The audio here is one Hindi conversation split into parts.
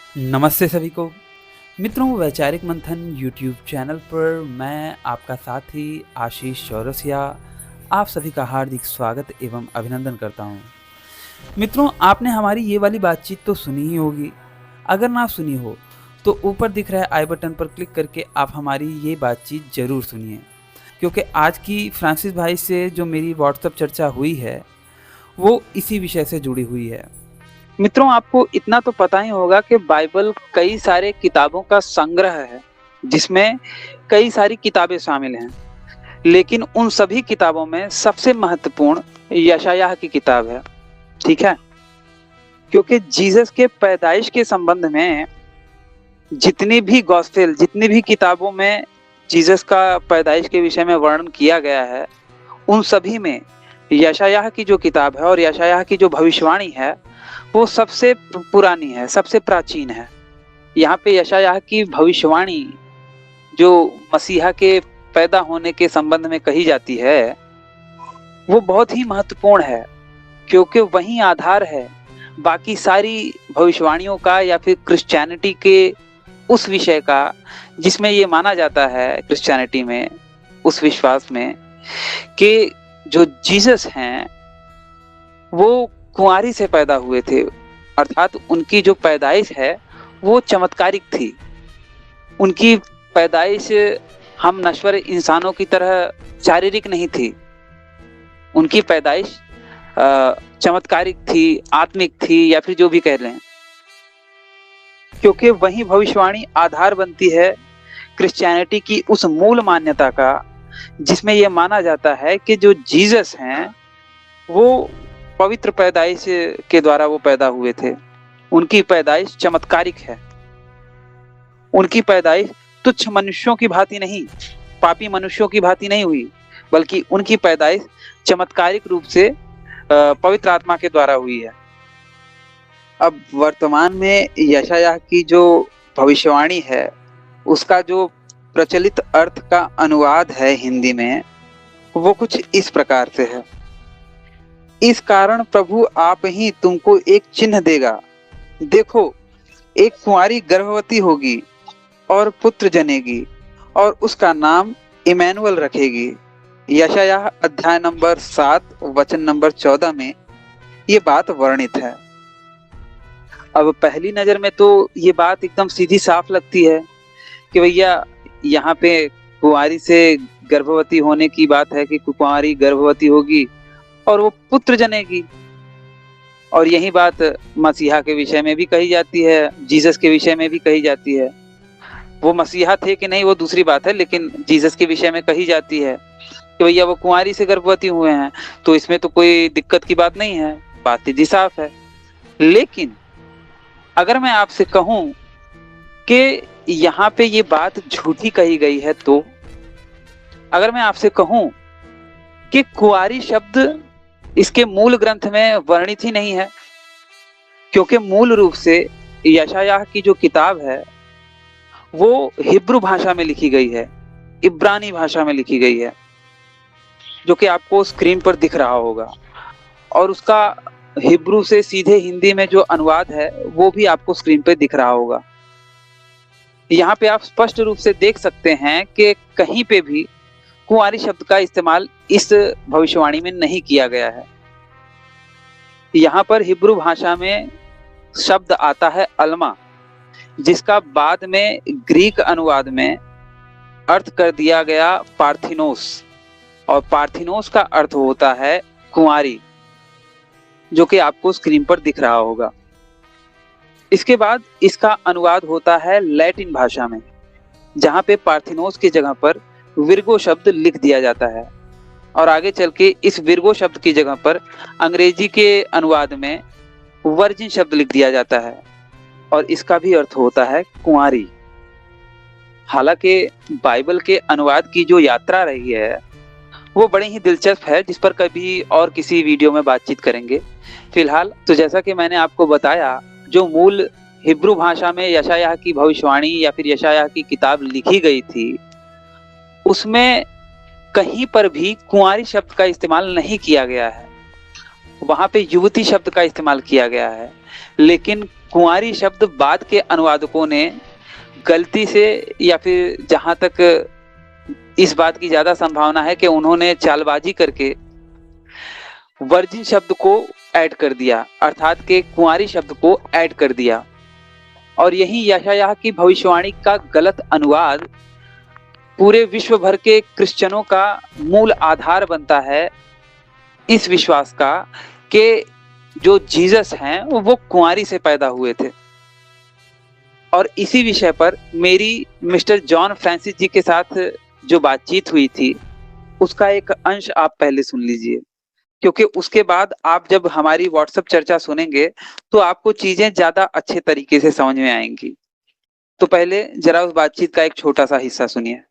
नमस्ते सभी को। मित्रों, वैचारिक मंथन यूट्यूब चैनल पर मैं आपका साथी आशीष चौरसिया आप सभी का हार्दिक स्वागत एवं अभिनंदन करता हूं। मित्रों, आपने हमारी ये वाली बातचीत तो सुनी ही होगी। अगर ना सुनी हो तो ऊपर दिख रहा है आई बटन पर क्लिक करके आप हमारी ये बातचीत ज़रूर सुनिए, क्योंकि आज की फ्रांसिस भाई से जो मेरी व्हाट्सएप चर्चा हुई है वो इसी विषय से जुड़ी हुई है। मित्रों, आपको इतना तो पता ही होगा कि बाइबल कई सारे किताबों का संग्रह है, जिसमें कई सारी किताबें शामिल हैं। लेकिन उन सभी किताबों में सबसे महत्वपूर्ण यशायाह की किताब है। ठीक है, क्योंकि जीसस के पैदाइश के संबंध में जितनी भी गॉस्पेल, जितनी भी किताबों में जीसस का पैदाइश के विषय में वर्णन किया गया है, उन सभी में यशायाह की जो किताब है और यशायाह की जो भविष्यवाणी है वो सबसे पुरानी है, सबसे प्राचीन है। यहाँ पे यशायाह की भविष्यवाणी जो मसीहा के पैदा होने के संबंध में कही जाती है वो बहुत ही महत्वपूर्ण है, क्योंकि वही आधार है बाकी सारी भविष्यवाणियों का या फिर क्रिश्चियनिटी के उस विषय का, जिसमें ये माना जाता है क्रिश्चियनिटी में, उस विश्वास में कि जो जीसस हैं वो कुंवारी से पैदा हुए थे, अर्थात उनकी जो पैदाइश है वो चमत्कारिक थी। उनकी पैदाइश हम नश्वर इंसानों की तरह शारीरिक नहीं थी। उनकी पैदाइश चमत्कारिक थी, आत्मिक थी, या फिर जो भी कह लें, क्योंकि वही भविष्यवाणी आधार बनती है क्रिश्चियनिटी की उस मूल मान्यता का, जिसमें यह माना जाता है कि जो जीसस हैं वो पवित्र पैदाइश के द्वारा वो पैदा हुए थे। उनकी पैदाइश चमत्कारिक है। उनकी पैदाइश तुच्छ मनुष्यों की भांति नहीं, पापी मनुष्यों की भांति नहीं हुई, बल्कि उनकी पैदाइश चमत्कारिक रूप से पवित्र आत्मा के द्वारा हुई है। अब वर्तमान में यशायाह की जो भविष्यवाणी है उसका जो प्रचलित अर्थ का अनुवाद है हिंदी में, वो कुछ इस प्रकार से है। इस कारण प्रभु आप ही तुमको एक चिन्ह देगा। देखो, एक कुंवारी गर्भवती होगी और पुत्र जनेगी और उसका नाम इमैनुअल रखेगी। यशायाह अध्याय नंबर 7 वचन नंबर 14 में ये बात वर्णित है। अब पहली नजर में तो ये बात एकदम सीधी साफ लगती है कि भैया यहाँ पे कुंवारी से गर्भवती होने की बात है कि कुंवारी गर्भवती होगी और वो पुत्र जनेगी। और यही बात मसीहा के विषय में भी कही जाती है, जीसस के विषय में भी कही जाती है। वो मसीहा थे कि नहीं वो दूसरी बात है, लेकिन जीसस के विषय में कही जाती है कि भैया वो कुंवारी से गर्भवती हुए हैं, तो इसमें तो कोई दिक्कत की बात नहीं है, बात सीधी साफ है। लेकिन अगर मैं आपसे कहूं कि यहाँ पे ये बात झूठी कही गई है, तो अगर मैं आपसे कहूं कि कुंवारी शब्द इसके मूल ग्रंथ में वर्णित ही नहीं है, क्योंकि मूल रूप से यशायाह की जो किताब है वो हिब्रू भाषा में लिखी गई है, इब्रानी भाषा में लिखी गई है, जो कि आपको स्क्रीन पर दिख रहा होगा। और उसका हिब्रू से सीधे हिंदी में जो अनुवाद है वो भी आपको स्क्रीन पर दिख रहा होगा। यहाँ पे आप स्पष्ट रूप से देख सकते हैं कि कहीं पे भी कुंवारी शब्द का इस्तेमाल इस भविष्यवाणी में नहीं किया गया है। यहाँ पर हिब्रू भाषा में शब्द आता है अल्मा, जिसका बाद में ग्रीक अनुवाद में अर्थ कर दिया गया पार्थिनोस, और पार्थिनोस का अर्थ होता है कुंवारी, जो कि आपको स्क्रीन पर दिख रहा होगा। इसके बाद इसका अनुवाद होता है लैटिन भाषा में, जहाँ पे पार्थिनोस की जगह पर विर्गो शब्द लिख दिया जाता है, और आगे चल के इस विर्गो शब्द की जगह पर अंग्रेजी के अनुवाद में वर्जिन शब्द लिख दिया जाता है, और इसका भी अर्थ होता है कुंवारी। हालांकि बाइबल के अनुवाद की जो यात्रा रही है वो बड़ी ही दिलचस्प है, जिस पर कभी और किसी वीडियो में बातचीत करेंगे। फिलहाल तो जैसा कि मैंने आपको बताया, जो मूल हिब्रू भाषा में यशायाह की भविष्यवाणी या फिर यशायाह की किताब लिखी गई थी, उसमें कहीं पर भी कुंवारी शब्द का इस्तेमाल नहीं किया गया है। वहां पे युवती शब्द का इस्तेमाल किया गया है। लेकिन कुंवारी शब्द बाद के अनुवादकों ने गलती से, या फिर जहां तक इस बात की ज्यादा संभावना है कि उन्होंने चालबाजी करके वर्जिन शब्द को ऐड कर दिया, अर्थात के कुंवारी शब्द को ऐड कर दिया। और यही यशायाह की भविष्यवाणी का गलत अनुवाद पूरे विश्व भर के क्रिश्चियनों का मूल आधार बनता है, इस विश्वास का कि जो जीसस हैं वो कुंवारी से पैदा हुए थे। और इसी विषय पर मेरी मिस्टर जॉन फ्रांसिस जी के साथ जो बातचीत हुई थी, उसका एक अंश आप पहले सुन लीजिए, क्योंकि उसके बाद आप जब हमारी व्हाट्सएप चर्चा सुनेंगे तो आपको चीजें ज्यादा अच्छे तरीके से समझ में आएंगी। तो पहले जरा उस बातचीत का एक छोटा सा हिस्सा सुनिए।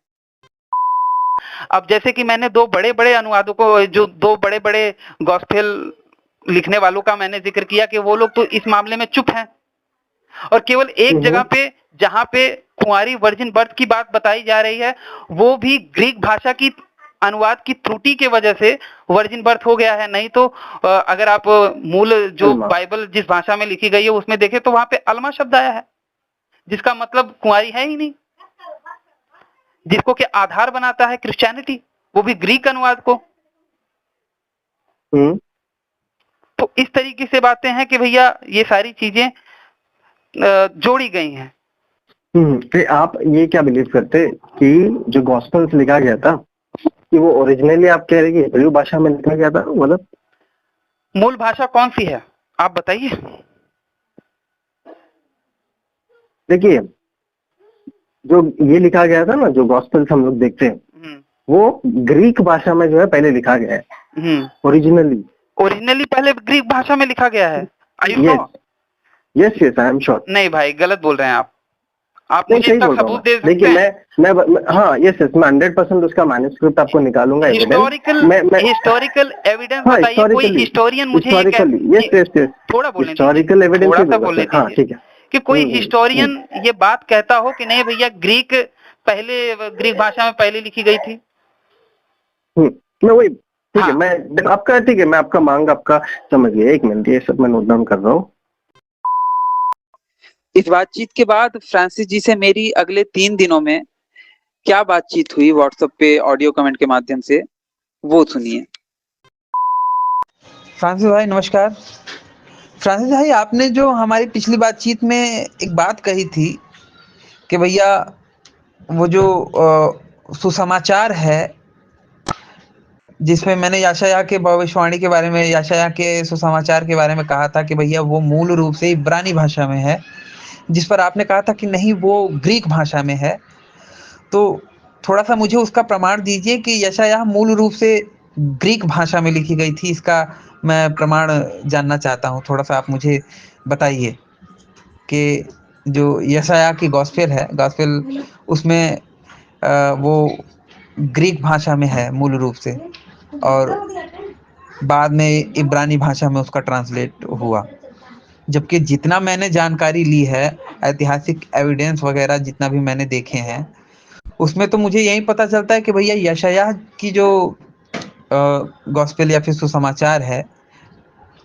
अब जैसे कि मैंने दो बड़े-बड़े अनुवादकों, जो दो बड़े-बड़े गॉस्पेल लिखने वालों का मैंने जिक्र किया कि वो लोग तो इस मामले में चुप हैं, और केवल एक जगह पे जहां पे कुंवारी वर्जिन बर्थ की बात बताई जा रही है, वो भी ग्रीक भाषा की अनुवाद की त्रुटि के वजह से वर्जिन बर्थ हो गया है। नहीं तो अगर आप मूल जो बाइबल जिस भाषा में लिखी गई है उसमें देखें तो वहां पे अल्मा शब्द आया है, जिसका मतलब कुंवारी है ही नहीं, जिसको के आधार बनाता है क्रिश्चियनिटी, वो भी ग्रीक अनुवाद को। तो इस तरीके से बातें हैं कि भैया ये सारी चीजें जोड़ी गई हैं। तो आप ये क्या बिलीव करते कि जो गॉस्पेल्स लिखा गया था कि वो ओरिजिनली आप कह रहे हैं कि हिब्रू भाषा में लिखा गया था, मतलब मूल भाषा कौन सी है आप बताइए। देखिए, जो ये लिखा गया था ना, जो गॉस्पेल्स हम लोग देखते हैं वो ग्रीक भाषा में जो है पहले लिखा गया है ओरिजिनली पहले ग्रीक भाषा में लिखा गया है। Yes I am sure. नहीं भाई, गलत बोल रहे हैं आप मुझे इसका सबूत दे सकते हैं। देखिए मैं हाँ यस मैं 100% उसका मैन्युस्क्रिप्ट आपको निकालूंगा। हिस्टोरिकल एविडेंस बताइए, कोई हिस्टोरियन मुझे थोड़ा बोलने हिस्टोरिकल एविडेंस, थोड़ा सा बोलने दीजिए। ठीक है कि कोई हिस्टोरियन ये बात कहता हो कि नहीं भैया ग्रीक भाषा में पहले लिखी गई थी। मैं वही ठीक है, मैं आपका ठीक है, मैं आपका मांग आपका समझ गया। एक मिनट, ये सब मैं नोट डाउन कर रहा हूँ। इस बातचीत के बाद फ्रांसिस जी से मेरी अगले 3 दिनों में क्या बातचीत हुई व्हाट्सएप पे ऑडियो कमेंट के माध्यम से, वो सुनिए। फ्रांसिस भाई नमस्कार। फ्रांसिस भाई, आपने जो हमारी पिछली बातचीत में एक बात कही थी कि भैया वो जो सुसमाचार है, जिसमें मैंने यशायाह के भविष्यवाणी के बारे में, यशायाह के सुसमाचार के बारे में कहा था कि भैया वो मूल रूप से इब्रानी भाषा में है, जिस पर आपने कहा था कि नहीं वो ग्रीक भाषा में है। तो थोड़ा सा मुझे उसका प्रमाण दीजिए कि यशायाह मूल रूप से ग्रीक भाषा में लिखी गई थी, इसका मैं प्रमाण जानना चाहता हूँ। थोड़ा सा आप मुझे बताइए कि जो यशायाह की गॉस्पेल उसमें वो ग्रीक भाषा में है मूल रूप से, और बाद में इब्रानी भाषा में उसका ट्रांसलेट हुआ। जबकि जितना मैंने जानकारी ली है, ऐतिहासिक एविडेंस वगैरह जितना भी मैंने देखे हैं, उसमें तो मुझे यही पता चलता है कि भैया यशायाह की जो गॉस्पेल या फिर सुसमाचार है,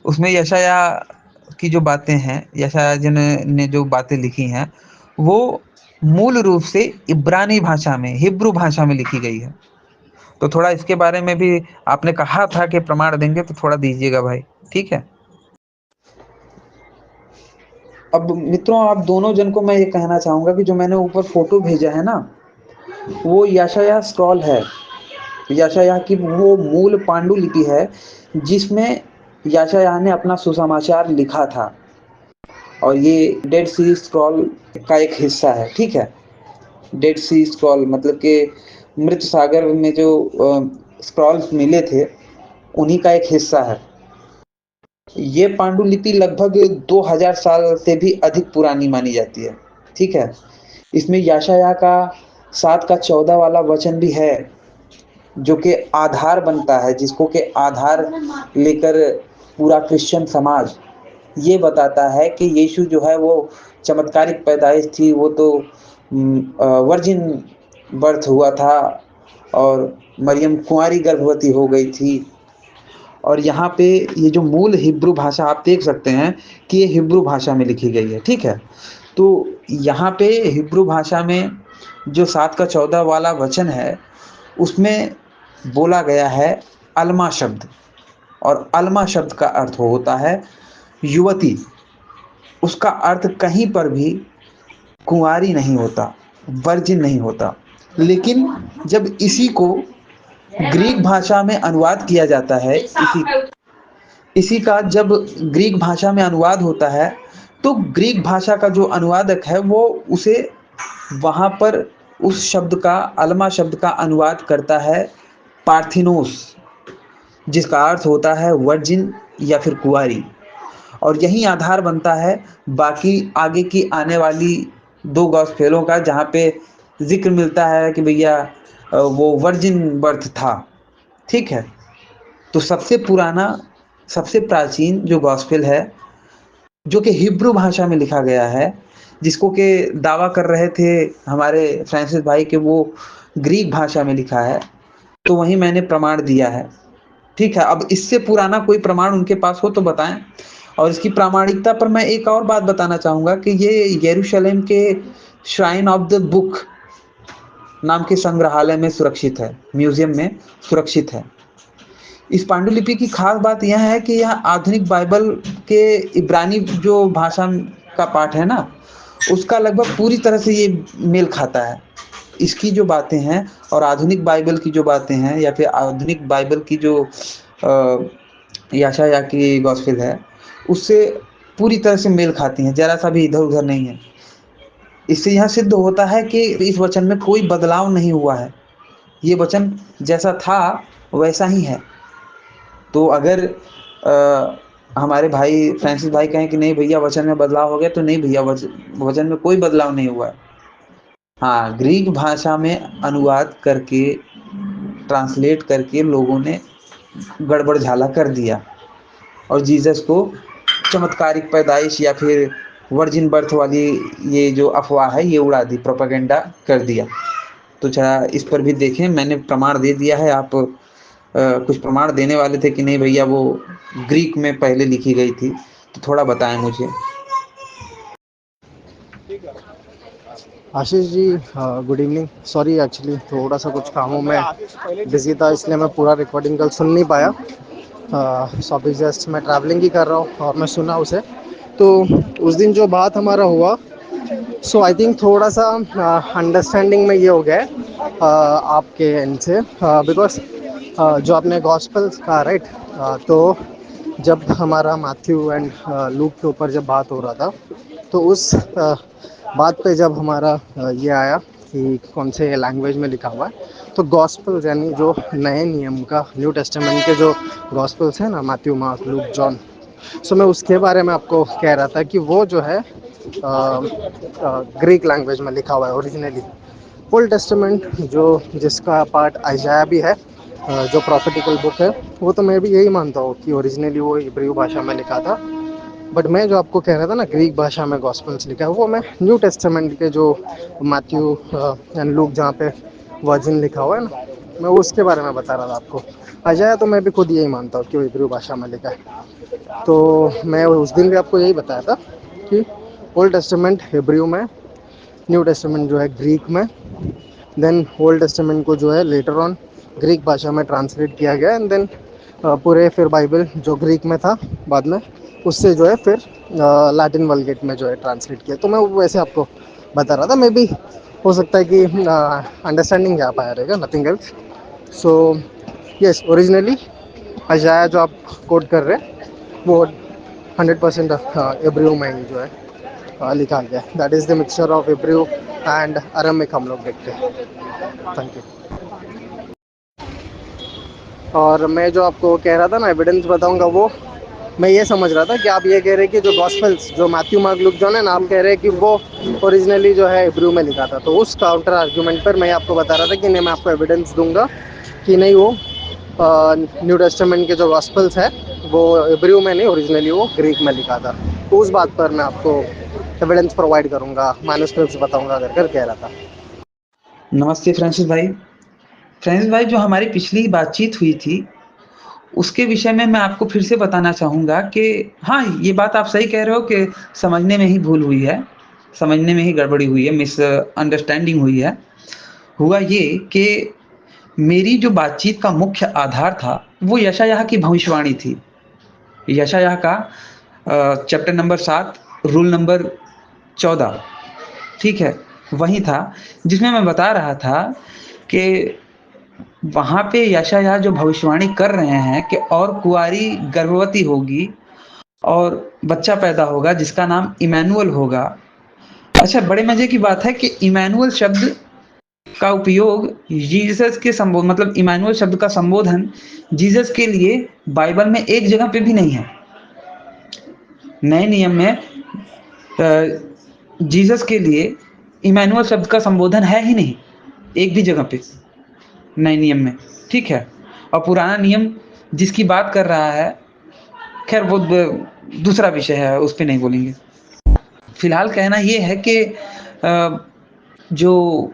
उसमें यशायाह की जो बातें हैं, यशायाह जी ने जो बातें लिखी हैं, वो मूल रूप से इब्रानी भाषा में, हिब्रू भाषा में लिखी गई है। तो थोड़ा इसके बारे में भी आपने कहा था कि प्रमाण देंगे, तो थोड़ा दीजिएगा भाई, ठीक है। अब मित्रों, आप दोनों जन को मैं ये कहना चाहूँगा कि जो मैंने ऊपर फोटो भेजा है ना, वो यशायाह स्क्रॉल है। यशायाह की वो मूल पांडुलिपि है जिसमें यशायाह ने अपना सुसमाचार लिखा था, और ये डेड सी स्क्रॉल का एक हिस्सा है, ठीक है। डेड सी स्क्रॉल मतलब कि मृत सागर में जो स्क्रॉल्स मिले थे, उन्हीं का एक हिस्सा है। ये पांडुलिपि लगभग 2000 साल से भी अधिक पुरानी मानी जाती है, ठीक है। इसमें यशायाह का 7 का 14 वाला वचन भी है, जो कि आधार बनता है, जिसको के आधार लेकर पूरा क्रिश्चियन समाज ये बताता है कि यीशु जो है वो चमत्कारिक पैदाइश थी, वो तो वर्जिन बर्थ हुआ था, और मरियम कुंवारी गर्भवती हो गई थी, और यहाँ पे ये जो मूल हिब्रू भाषा आप देख सकते हैं कि ये हिब्रू भाषा में लिखी गई है, ठीक है। तो यहाँ पे हिब्रू भाषा में जो 7 का 14 वाला वचन है, उसमें बोला गया है अल्मा शब्द, और अल्मा शब्द का अर्थ होता है युवती। उसका अर्थ कहीं पर भी कुंवारी नहीं होता, वर्जिन नहीं होता। लेकिन जब इसी को ग्रीक भाषा में अनुवाद किया जाता है, इसी का जब ग्रीक भाषा में अनुवाद होता है, तो ग्रीक भाषा का जो अनुवादक है वो उसे वहाँ पर उस शब्द का, अल्मा शब्द का अनुवाद करता है पार्थिनोस, जिसका अर्थ होता है वर्जिन या फिर कुंवारी। और यही आधार बनता है बाकी आगे की आने वाली 2 गॉस्पेलों का, जहाँ पे जिक्र मिलता है कि भैया वो वर्जिन बर्थ था, ठीक है। तो सबसे पुराना, सबसे प्राचीन जो गॉस्पेल है, जो कि हिब्रू भाषा में लिखा गया है, जिसको के दावा कर रहे थे हमारे फ्रांसिस भाई कि वो ग्रीक भाषा में लिखा है, तो वही मैंने प्रमाण दिया है, ठीक है। अब इससे पुराना कोई प्रमाण उनके पास हो तो बताएं। और इसकी प्रामाणिकता पर मैं एक और बात बताना चाहूँगा कि ये यरूशलेम के श्राइन ऑफ द बुक नाम के संग्रहालय में सुरक्षित है, म्यूजियम में सुरक्षित है। इस पांडुलिपि की खास बात यह है कि यह आधुनिक बाइबल के इब्रानी जो भाषा का पाठ है ना, उसका लगभग पूरी तरह से ये मेल खाता है। इसकी जो बातें हैं और आधुनिक बाइबल की जो बातें हैं, या फिर आधुनिक बाइबल की जो यशायाह की गॉस्पेल है, उससे पूरी तरह से मेल खाती हैं, जरा सा भी इधर उधर नहीं है। इससे यह सिद्ध होता है कि इस वचन में कोई बदलाव नहीं हुआ है, ये वचन जैसा था वैसा ही है। तो अगर हमारे भाई फ्रांसिस भाई कहें कि नहीं भैया वचन में बदलाव हो गया, तो नहीं भैया, वचन में कोई बदलाव नहीं हुआ है। हाँ, ग्रीक भाषा में अनुवाद करके, ट्रांसलेट करके लोगों ने गड़बड़ झाला कर दिया और जीसस को चमत्कारिक पैदाइश या फिर वर्जिन बर्थ वाली ये जो अफवाह है ये उड़ा दी, प्रोपेगेंडा कर दिया। तो जरा इस पर भी देखें, मैंने प्रमाण दे दिया है। आप कुछ प्रमाण देने वाले थे कि नहीं भैया वो ग्रीक में पहले लिखी गई थी, तो थोड़ा बताएं मुझे। Ashish ji, good evening. Sorry, actually थोड़ा सा कुछ कामों में बिजी था, इसलिए मैं पूरा रिकॉर्डिंग कल सुन नहीं पाया। सो अभी जस्ट मैं ट्रैवलिंग ही कर रहा हूँ और मैं सुना उसे। तो उस दिन जो बात हमारा हुआ, सो आई थिंक थोड़ा सा अंडरस्टैंडिंग में ये हो गया है आपके एंड से, बिकॉज जो आपने गॉस्पेल्स कहा, राइट, तो जब हमारा मैथ्यू एंड लूक के ऊपर जब बात हो रहा था, तो उस बात पे जब हमारा ये आया कि कौन से लैंग्वेज में लिखा हुआ है, तो गॉस्पेल्स यानी जो नए नियम का, न्यू टेस्टामेंट के जो गॉस्पेल्स हैं ना, मैथ्यू, मार्क, लूक, जॉन, सो मैं उसके बारे में आपको कह रहा था कि वो जो है ग्रीक लैंग्वेज में लिखा हुआ है ओरिजिनली। ओल्ड टेस्टामेंट जो जिसका पार्ट आइजाया भी है, जो प्रॉफिटिकल बुक है, वो तो मैं भी यही मानता हूँ कि ओरिजिनली वो इब्रियू भाषा में लिखा था। बट मैं जो आपको कह रहा था ना, ग्रीक भाषा में गॉस्पेल्स लिखा है, वो मैं न्यू टेस्टामेंट के जो मैथ्यू एंड लूक जहाँ पे वर्जिन लिखा हुआ है ना, मैं उसके बारे में बता रहा था आपको। आइजाया तो मैं भी खुद यही मानता हूँ कि वो इब्रियू भाषा में लिखा है। तो मैं उस दिन भी आपको यही बताया था कि ओल्ड टेस्टामेंट हिब्रू में, न्यू टेस्टामेंट जो है ग्रीक में, देन ओल्ड टेस्टामेंट को जो है लेटर ऑन ग्रीक भाषा में ट्रांसलेट किया गया, एंड देन पूरे फिर बाइबल जो ग्रीक में था बाद में, उससे जो है फिर लैटिन वल्गेट में जो है ट्रांसलेट किया। तो मैं वैसे आपको बता रहा था, मे बी हो सकता है कि अंडरस्टैंडिंग जा पाया रहेगा, nothing else. So yes, originally आइजाया जो आप कोट कर रहे हैं वो 100% इब्रियू में ही जो है लिखा गया है। That is the mixture of Hebrew and Aramaic हम लोग देखते हैं। Thank you. और मैं जो आपको कह रहा था ना, एविडेंस बताऊंगा, वो मैं ये समझ रहा था कि आप ये कह रहे हैं कि जो गॉस्पेल्स, जो मैथ्यू, मार्क, लूक, जॉन है ना, आप कह रहे हैं कि वो ओरिजिनली जो है इब्रियू में लिखा था। तो उस काउंटर आर्ग्यूमेंट पर मैं आपको बता रहा था कि नहीं, मैं आपको एविडेंस दूंगा कि नहीं, वो न्यू टेस्टामेंट के जो गॉस्पेल्स है वो इब्रियू में नहीं, ओरिजिनली वो ग्रीक में लिखा था। तो उस बात पर मैं आपको एविडेंस प्रोवाइड करूँगा, मैन्युस्क्रिप्ट्स बताऊँगा कर कह रहा था। नमस्ते फ्रांसिस भाई। फ्रांसिस भाई, जो हमारी पिछली बातचीत हुई थी उसके विषय में मैं आपको फिर से बताना चाहूँगा कि हाँ, ये बात आप सही कह रहे हो कि समझने में ही भूल हुई है, समझने में ही गड़बड़ी हुई है, मिसअंडरस्टैंडिंग हुई है। हुआ ये कि मेरी जो बातचीत का मुख्य आधार था, वो यशायाह की भविष्यवाणी थी। यशायाह का चैप्टर नंबर 7 रूल नंबर 14, ठीक है? वही था जिसमें मैं बता रहा था कि वहाँ पे यशायाह जो भविष्यवाणी कर रहे हैं कि और कुँवारी गर्भवती होगी और बच्चा पैदा होगा जिसका नाम इमैनुअल होगा। अच्छा, बड़े मज़े की बात है कि इमैनुअल शब्द का उपयोग जीसस के मतलब इमैनुअल शब्द का संबोधन जीसस के लिए बाइबल में एक जगह पे भी नहीं है। नए नियम में जीसस के लिए इमैनुअल शब्द का संबोधन है ही नहीं, एक भी जगह पे नए नियम में, ठीक है? और पुराना नियम जिसकी बात कर रहा है, खैर वो दूसरा विषय है, उस पे नहीं बोलेंगे। फिलहाल कहना ये है कि जो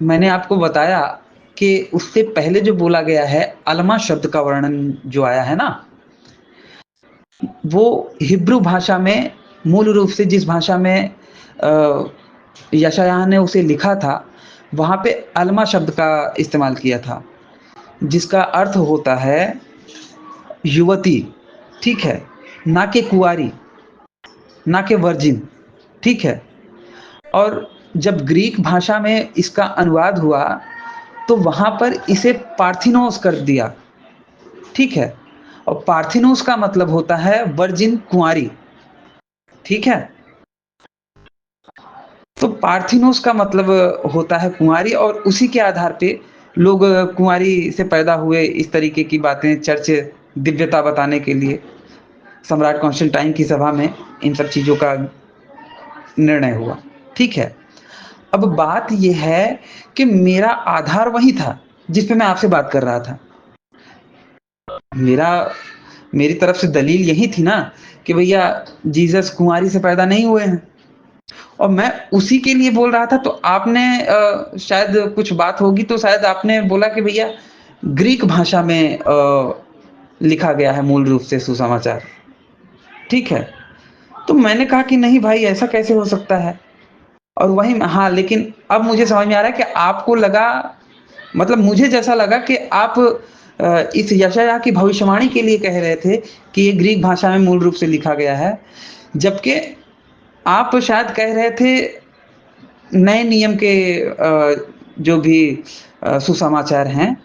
मैंने आपको बताया कि उससे पहले जो बोला गया है, अल्मा शब्द का वर्णन जो आया है ना, वो हिब्रू भाषा में मूल रूप से जिस भाषा में यशायाह ने उसे लिखा था, वहाँ पे अल्मा शब्द का इस्तेमाल किया था, जिसका अर्थ होता है युवती, ठीक है? ना कि कुँवारी, ना कि वर्जिन, ठीक है? और जब ग्रीक भाषा में इसका अनुवाद हुआ, तो वहाँ पर इसे पार्थिनोस कर दिया, ठीक है? और पार्थिनोस का मतलब होता है वर्जिन, कुँवारी, ठीक है? तो पार्थिनोस का मतलब होता है कुँवारी, और उसी के आधार पे लोग कुँवारी से पैदा हुए इस तरीके की बातें चर्च दिव्यता बताने के लिए सम्राट कॉन्स्टेंटाइन की सभा में इन सब चीज़ों का निर्णय हुआ, ठीक है? अब बात ये है कि मेरा आधार वही था जिस पे मैं आपसे बात कर रहा था। मेरी तरफ से दलील यही थी ना कि भैया जीसस कुँवारी से पैदा नहीं हुए हैं, और मैं उसी के लिए बोल रहा था। तो आपने शायद कुछ बात होगी तो शायद आपने बोला कि भैया ग्रीक भाषा में लिखा गया है मूल रूप से सुसमाचार, ठीक है? तो मैंने कहा कि नहीं भाई, ऐसा कैसे हो सकता है? और वही हाँ, लेकिन अब मुझे समझ में आ रहा है कि आपको लगा, मतलब मुझे जैसा लगा कि आप इस यशायाह की भविष्यवाणी के लिए कह रहे थे कि ये ग्रीक भाषा में मूल रूप से लिखा गया है, जबकि आप शायद कह रहे थे नए नियम के जो भी सुसमाचार हैं,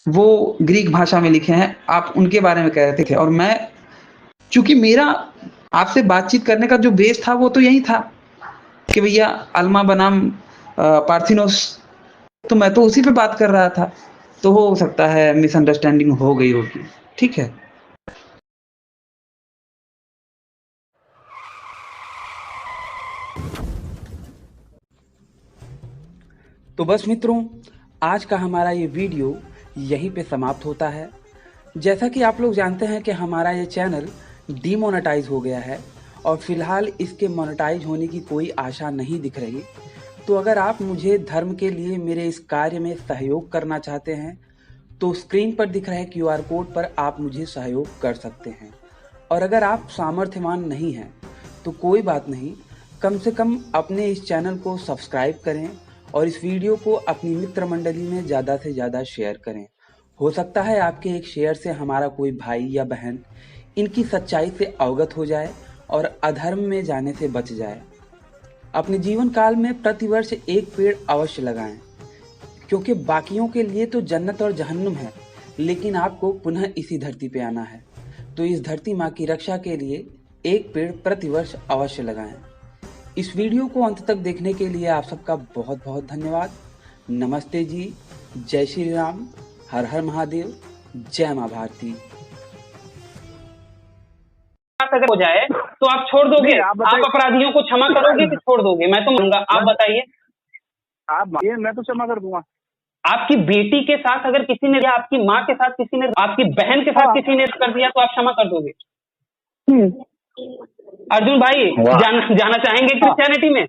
वो ग्रीक भाषा में लिखे हैं, आप उनके बारे में कह रहे थे। और मैं, चूँकि मेरा आपसे बातचीत करने का जो बेस था वो तो यही था कि भैया अल्मा बनाम पार्थिनोस, तो मैं तो उसी पे बात कर रहा था। तो हो सकता है मिसअंडरस्टैंडिंग हो गई होगी, ठीक है? तो बस मित्रों, आज का हमारा ये वीडियो यहीं पे समाप्त होता है। जैसा कि आप लोग जानते हैं कि हमारा ये चैनल डीमोनेटाइज हो गया है और फिलहाल इसके मोनेटाइज होने की कोई आशा नहीं दिख रही। तो अगर आप मुझे धर्म के लिए मेरे इस कार्य में सहयोग करना चाहते हैं, तो स्क्रीन पर दिख रहे QR कोड पर आप मुझे सहयोग कर सकते हैं। और अगर आप सामर्थ्यवान नहीं हैं, तो कोई बात नहीं, कम से कम अपने इस चैनल को सब्सक्राइब करें और इस वीडियो को अपनी मित्र मंडली में ज़्यादा से ज़्यादा शेयर करें। हो सकता है आपके एक शेयर से हमारा कोई भाई या बहन इनकी सच्चाई से अवगत हो जाए और अधर्म में जाने से बच जाए। अपने जीवन काल में प्रतिवर्ष एक पेड़ अवश्य लगाएं, क्योंकि बाकियों के लिए तो जन्नत और जहन्नुम है, लेकिन आपको पुनः इसी धरती पे आना है। तो इस धरती माँ की रक्षा के लिए एक पेड़ प्रतिवर्ष अवश्य लगाएं। इस वीडियो को अंत तक देखने के लिए आप सबका बहुत बहुत धन्यवाद। नमस्ते जी, जय श्री राम, हर हर महादेव, जय माँ भारती। अगर हो जाए तो आप छोड़ दोगे? आप अपराधियों को क्षमा करोगे कि छोड़ दोगे? मैं तो मानूंगा, आप बताइए। आप मैं तो क्षमा कर दूंगा। आपकी बेटी के साथ अगर किसी ने, या आपकी माँ के साथ किसी ने, आपकी बहन के साथ किसी ने कर दिया, तो आप क्षमा कर दोगे? अर्जुन भाई जाना चाहेंगे क्रिश्चियनिटी में?